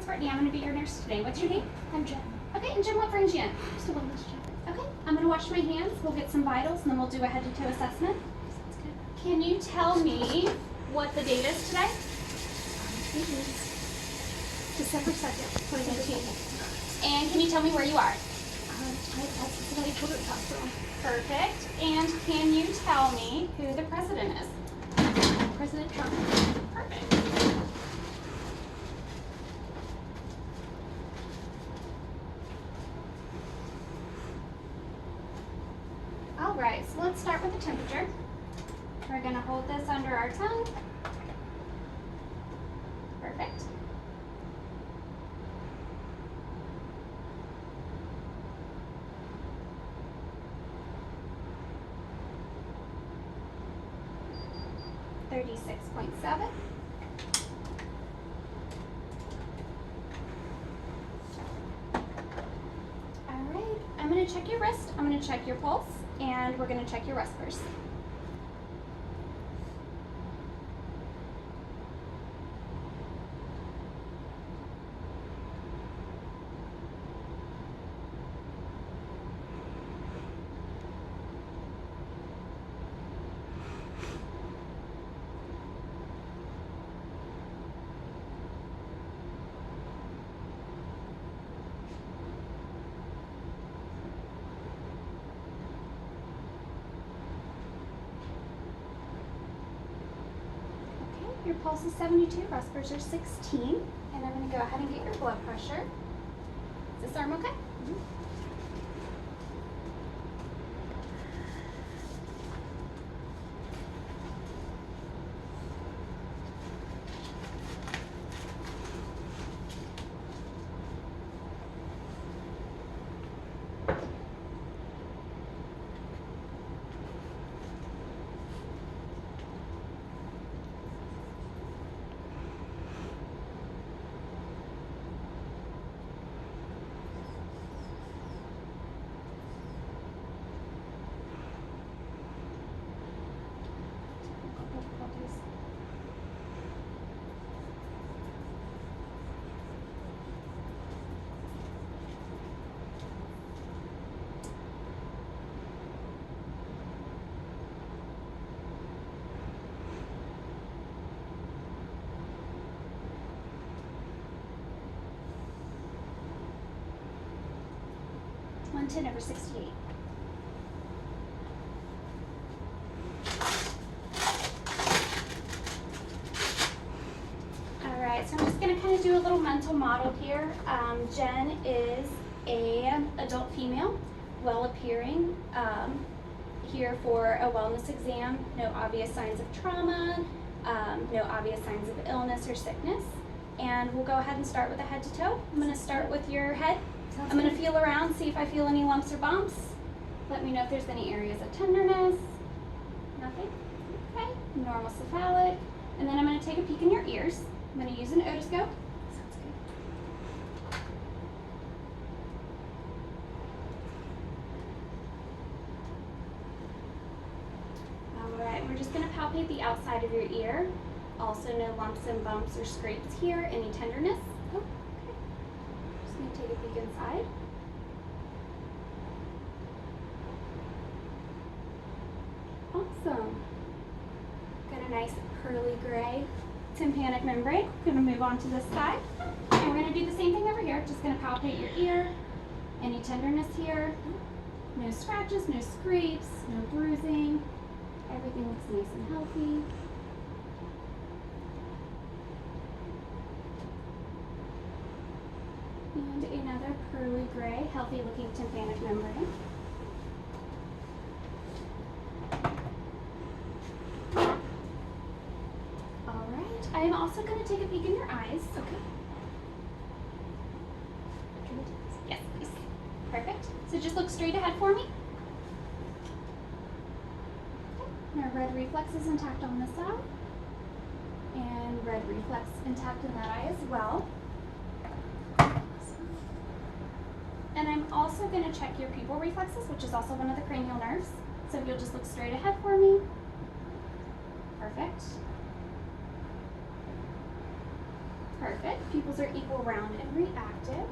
it's Brittany. I'm going to be your nurse today. What's your name? I'm Jen. Okay, and Jen, what brings you in? Just a wellness check. Okay, I'm going to wash my hands. We'll get some vitals, and then we'll do a head-to-toe assessment. Sounds good. Can you tell me what the date is today? It is December 2nd, 2019. And can you tell me where you are? At Cincinnati Children's Hospital. Perfect. And can you tell me who the president is? President Trump. Perfect. All right, so let's start with the temperature. We're going to hold this under our tongue. Perfect. .7. All right, I'm going to check your wrist, I'm going to check your pulse, and we're going to check your respiratory. Your pulse is 72, respiratory 16, and I'm going to go ahead and get your blood pressure. Is this arm okay? Mm-hmm. (110/68). All right, so I'm just going to kind of do a little mental model here. Jen is an adult female, well appearing, here for a wellness exam. No obvious signs of trauma, no obvious signs of illness or sickness. And we'll go ahead and start with a head to toe. I'm going to start with your head. I'm going to feel around, see if I feel any lumps or bumps. Let me know if there's any areas of tenderness. Nothing? Okay. Normal cephalic. And then I'm going to take a peek in your ears. I'm going to use an otoscope. Sounds good. All right, we're just going to palpate the outside of your ear. Also no lumps and bumps or scrapes here. Any tenderness? Oh, okay. Just going to take a peek inside. Awesome. Got a nice pearly gray tympanic membrane. Going to move on to this side. And we're going to do the same thing over here. Just going to palpate your ear. Any tenderness here? No scratches, no scrapes, no bruising. Everything looks nice and healthy. And another pearly gray, healthy looking tympanic membrane. All right, I am also going to take a peek in your eyes. Okay. Yes, please. Perfect. So just look straight ahead for me. And our red reflex is intact on this side. And red reflex intact in that eye as well. And I'm also going to check your pupil reflexes, which is also one of the cranial nerves. So if you'll just look straight ahead for me. Perfect. Perfect. Pupils are equal, round, and reactive.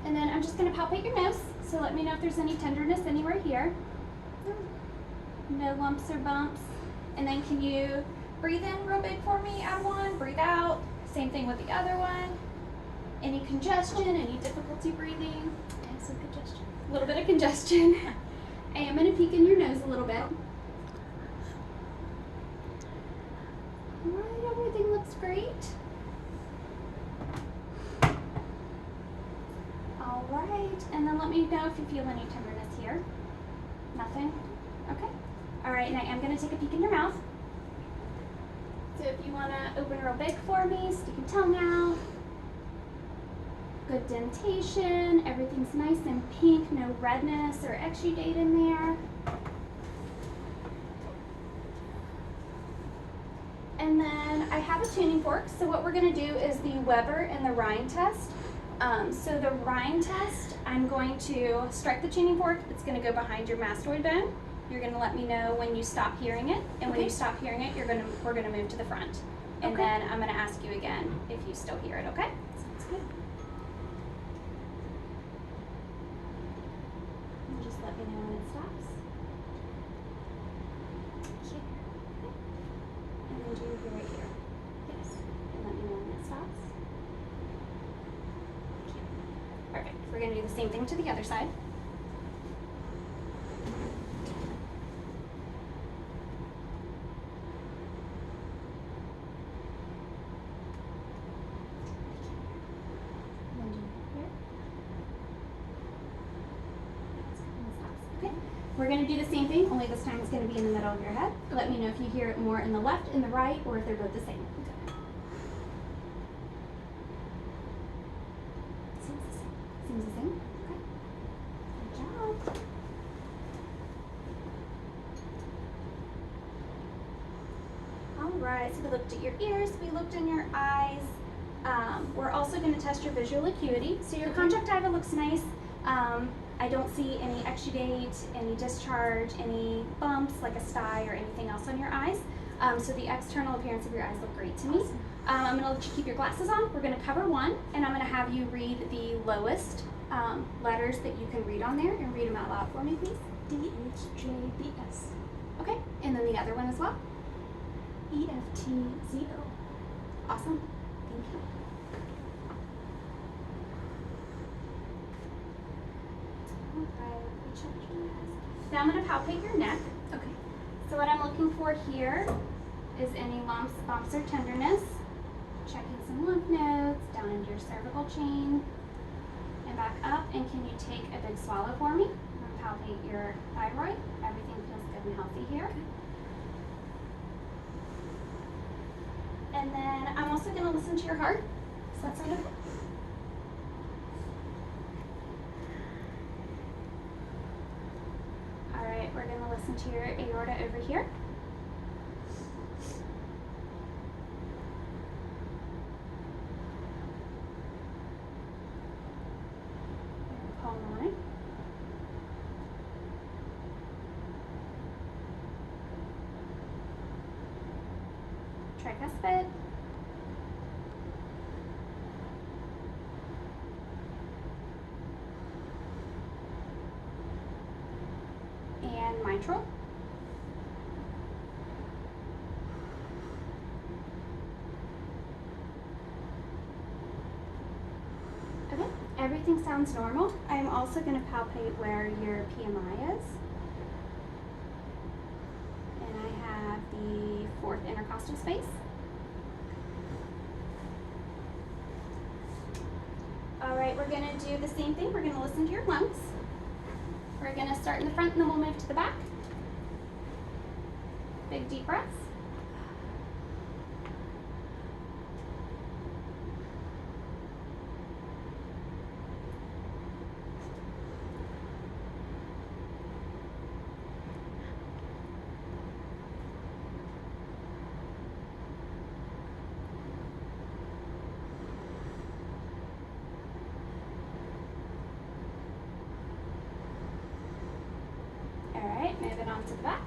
And then I'm just going to palpate your nose. So let me know if there's any tenderness anywhere here. No lumps or bumps. And then can you breathe in real big for me? Add one. Breathe out. Same thing with the other one. Any congestion? Any difficulty breathing? I have some congestion. A little bit of congestion. I am going to peek in your nose a little bit. Alright, everything looks great. Alright, and then let me know if you feel any tenderness here. Nothing? Okay. Alright, and I am going to take a peek in your mouth. So if you want to open real big for me, stick your tongue out. Good dentation, everything's nice and pink, no redness or exudate in there. And then I have a tuning fork, so what we're going to do is the Weber and the Rhine test. So the Rhine test, I'm going to strike the tuning fork, it's going to go behind your mastoid bone. You're going to let me know when you stop hearing it, and when you stop hearing it, we're going to move to the front. And then I'm going to ask you again if you still hear it, okay? Sounds good. And just let me know when it stops. Here. And then do you hear it here? Yes. And let me know when it stops. Perfect. We're going to do the same thing to the other side. And then do you hear it? And it stops. Okay. We're going to do the same thing, only this time it's going to be in the middle of your head. Let me know if you hear it more in the left, in the right, or if they're both the same. Seems the same. Seems the same? Okay. Good job. Alright, so we looked at your ears, we looked in your eyes. We're also going to test your visual acuity. So your conjunctiva looks nice. I don't see any exudate, any discharge, any bumps like a sty or anything else on your eyes. So the external appearance of your eyes look great to me. I'm going to let you keep your glasses on. We're going to cover one, and I'm going to have you read the lowest letters that you can read on there, and read them out loud for me, please. D-H-J-B-S. Okay, and then the other one as well. E-F-T-Z-O. Awesome. Thank you. Now I'm going to palpate your neck. Okay. So what I'm looking for here is any lumps, bumps, or tenderness. Checking some lymph nodes down into your cervical chain and back up. And can you take a big swallow for me? I'm going to palpate your thyroid. Everything feels good and healthy here. And then I'm also going to listen to your heart. Does that sound okay? Alright, we're going to listen to your aorta over here. Your pulmonary. Tricuspid. And mitral. Okay, everything sounds normal. I'm also going to palpate where your PMI is. And I have the fourth intercostal space. Alright, we're going to do the same thing. We're going to listen to your lungs. We're going to start in the front and then we'll move to the back. Big deep breaths. Alright, moving on to the back.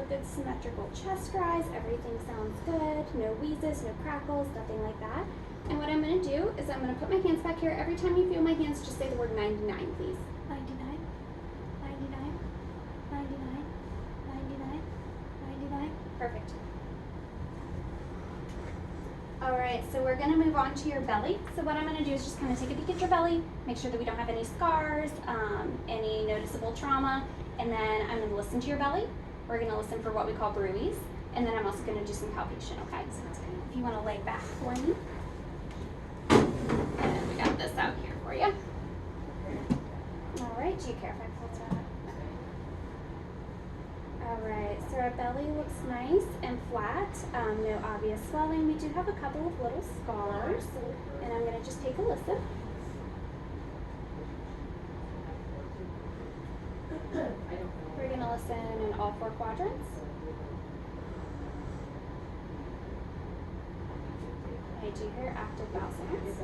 good symmetrical chest rise. Everything sounds good. No wheezes, no crackles, nothing like that. And what I'm going to do is I'm going to put my hands back here. Every time you feel my hands, just say the word 99, please. 99, 99, 99, 99, 99. Perfect. All right, so we're going to move on to your belly. So what I'm going to do is just kind of take a peek at your belly, make sure that we don't have any scars, any noticeable trauma, and then I'm going to listen to your belly. We're going to listen for what we call bruise, and then I'm also going to do some palpation, okay? So if you want to lay back for me. And we got this out here for you. All right, do you care if I pull that? All right, so our belly looks nice and flat, no obvious swelling. We do have a couple of little scars, and I'm going to just take a listen. We're going to listen in all 4 quadrants. I do hear active vowel sounds.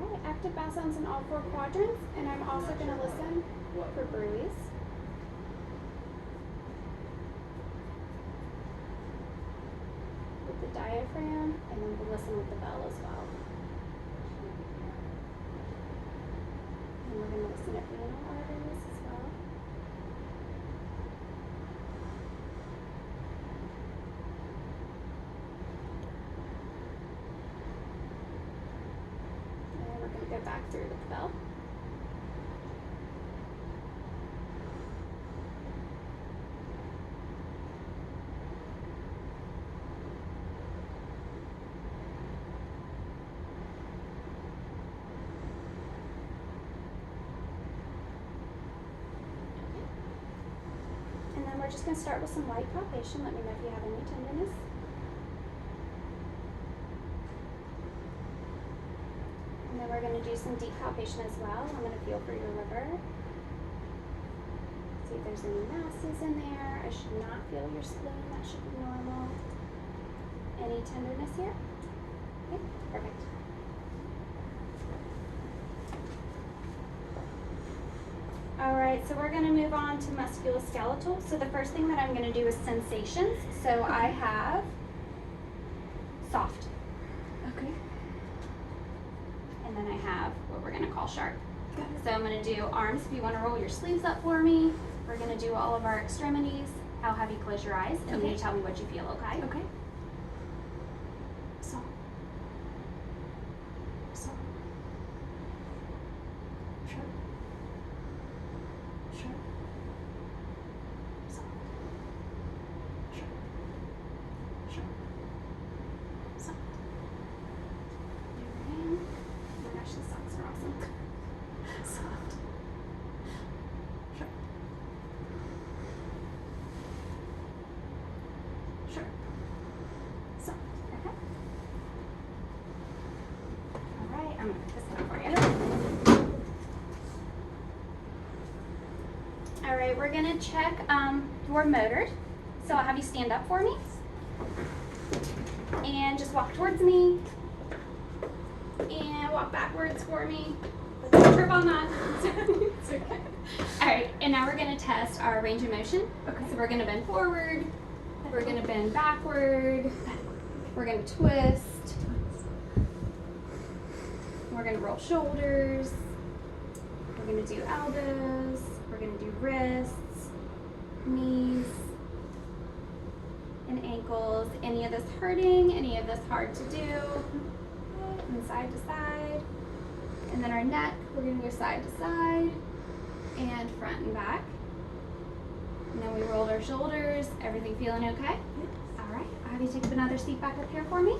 Alright, active vowel sounds in all 4 quadrants, and I'm also going to listen for bruise. With the diaphragm, and then we'll listen with the bell as well. And we're going to listen at renal arteries as well. And we're going to go back through with the bell. And then we're just going to start with some light palpation. Let me know if you have any tenderness. And then we're going to do some deep palpation as well. I'm going to feel for your liver. See if there's any masses in there. I should not feel your spleen. That should be normal. Any tenderness here? Okay, perfect. Alright, so we're going to move on to musculoskeletal. So the first thing that I'm going to do is sensations. So I have soft. Okay. And then I have what we're going to call sharp. Got it. So I'm going to do arms. If you want to roll your sleeves up for me. We're going to do all of our extremities. How heavy? Close your eyes. And Okay. you tell me what you feel, okay? Okay. Soft. Soft. Sharp. Sharp. Soft. Sharp. Sharp. Soft. Alright. Oh my gosh, these socks are awesome. Soft. Sharp. Sharp. Soft. Okay. Alright, I'm going to put this down for you. Alright, we're going to check your motor. So I'll have you stand up for me. And just walk towards me. And walk backwards for me. Don't trip on that. It's okay. Alright, and now we're going to test our range of motion. Okay. So we're going to bend forward. We're going to bend backward. We're going to twist. We're going to roll shoulders. We're going to do elbows. We're going to do wrists, knees, and ankles. Any of this hurting? Any of this hard to do? And side to side. And then our neck, we're going to go side to side and front and back. And then we rolled our shoulders. Everything feeling okay? All right. I'll have you take up another seat back up here for me.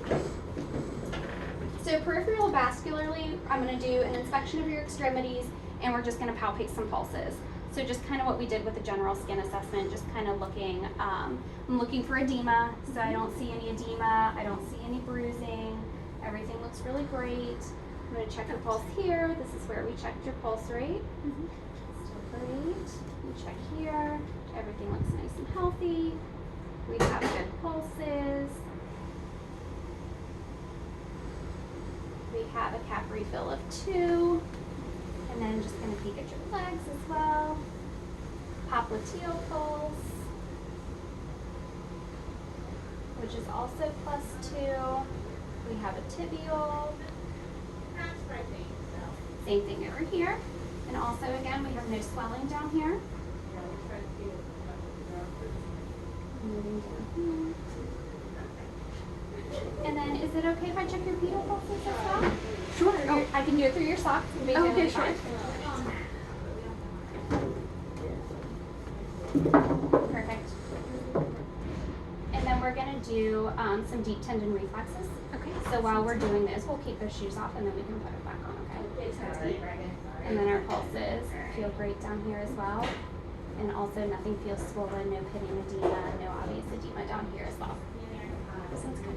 So peripheral vascularly, I'm going to do an inspection of your extremities, and we're just going to palpate some pulses. So just kind of what we did with the general skin assessment, just kind of looking, I'm looking for edema, so I don't see any edema, I don't see any bruising, everything looks really great. I'm going to check your pulse here. This is where we checked your pulse rate. Mm-hmm. Still Great. We check here. Everything looks nice and healthy. We have good pulses. We have a cap refill of 2. And then just going to peek at your legs as well. Popliteal pulse, which is also +2. We have a tibial. Same thing over here. And also, again, we have no swelling down here. Moving down here. And then, is it okay if I check your pedal pulses as well? Sure. Oh, I can do it through your socks. Okay, sure. Perfect. And then we're going to do some deep tendon reflexes. Okay. So while we're doing this, we'll keep those shoes off and then we can put it back on, okay? And then our pulses feel great down here as well. And also nothing feels swollen, no pitting edema, no obvious edema down here as well. Sounds good.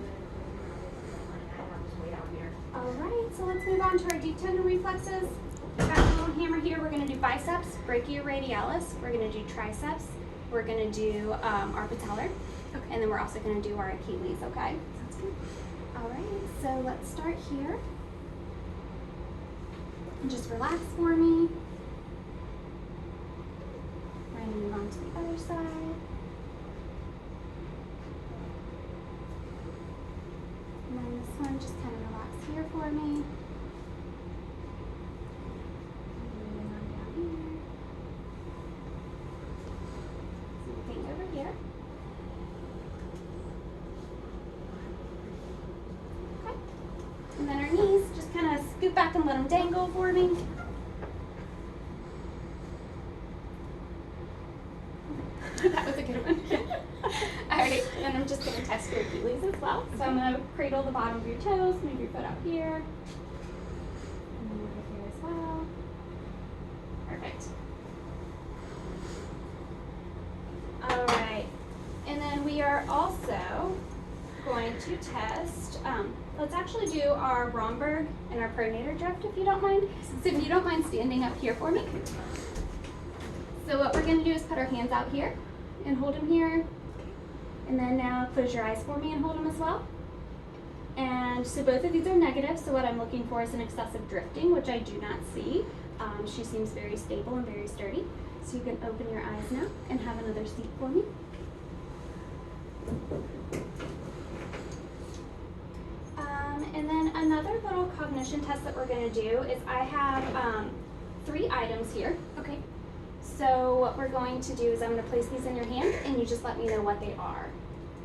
All right, so let's move on to our deep tendon reflexes. We've got a little hammer here. We're going to do biceps, brachioradialis. We're going to do triceps. We're going to do our patellar. Okay. And then we're also going to do our Achilles, okay? Sounds good. All right, so let's start here. And just relax for me. We're going to move on to the other side. And then this one, just kind of relax here for me. Moving on down here. Same thing over here. Okay. And then our knees, just kind of scoot back and let them dangle for me. That was a good one. All right, and I'm just going to test your Achilles as well. So I'm going to cradle the bottom of your toes, move your foot out here, and then over here as well. Perfect. All right, and then we are also going to test, let's actually do our Romberg and our pronator drift if you don't mind. So if you don't mind standing up here for me. So what we're going to do is put our hands out here and hold them here. And then now close your eyes for me and hold them as well. And so both of these are negative, so what I'm looking for is an excessive drifting, which I do not see. She seems very stable and very sturdy. So you can open your eyes now and have another seat for me. And then another little cognition test that we're going to do is I have 3 items here. Okay. So what we're going to do is I'm going to place these in your hand and you just let me know what they are.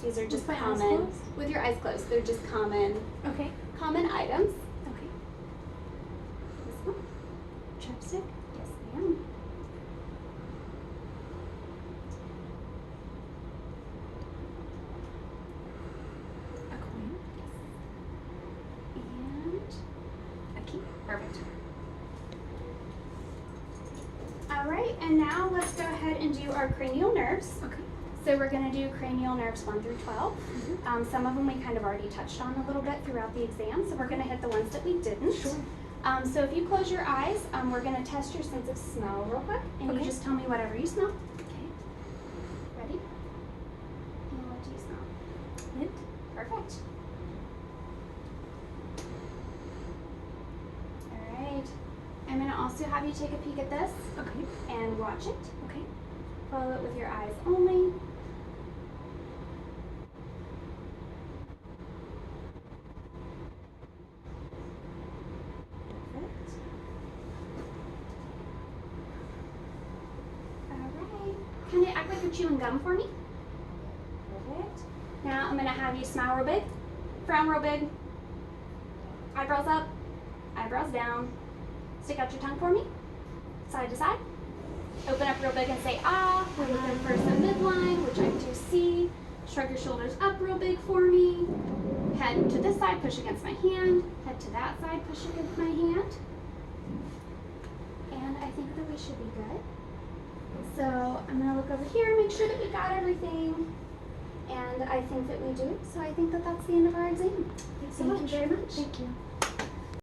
These are just With my eyes common, closed? with your eyes closed, they're just common Okay. items. Okay. This one? Chapstick. Yes, ma'am. A coin. And A key. perfect. All right, and now let's go ahead and do our cranial nerves. Okay. So we're going to do cranial nerves 1 through 12. Some of them we kind of already touched on a little bit throughout the exam, so we're going to hit the ones that we didn't. Sure. So if you close your eyes, we're going to test your sense of smell real quick, and you Okay. just tell me whatever you smell. Okay. Ready? And what do you smell? Mint. Perfect. All right. I'm going to also have you take a peek at this Okay. and watch it. Okay. Follow it with your eyes only. Perfect. All right. Kind of act like you're chewing gum for me. Perfect. Now I'm going to have you smile real big, frown real big, eyebrows up, eyebrows down. Stick out your tongue for me, side to side. Open up real big and say ah. We're looking for some midline, which I do see. Shrug your shoulders up real big for me. Head to this side, push against my hand. Head to that side, push against my hand. And I think that we should be good. So I'm going to look over here, make sure that we got everything. And I think that we do. So I think that that's the end of our exam. Thanks so Thank much. you very much. Thank you.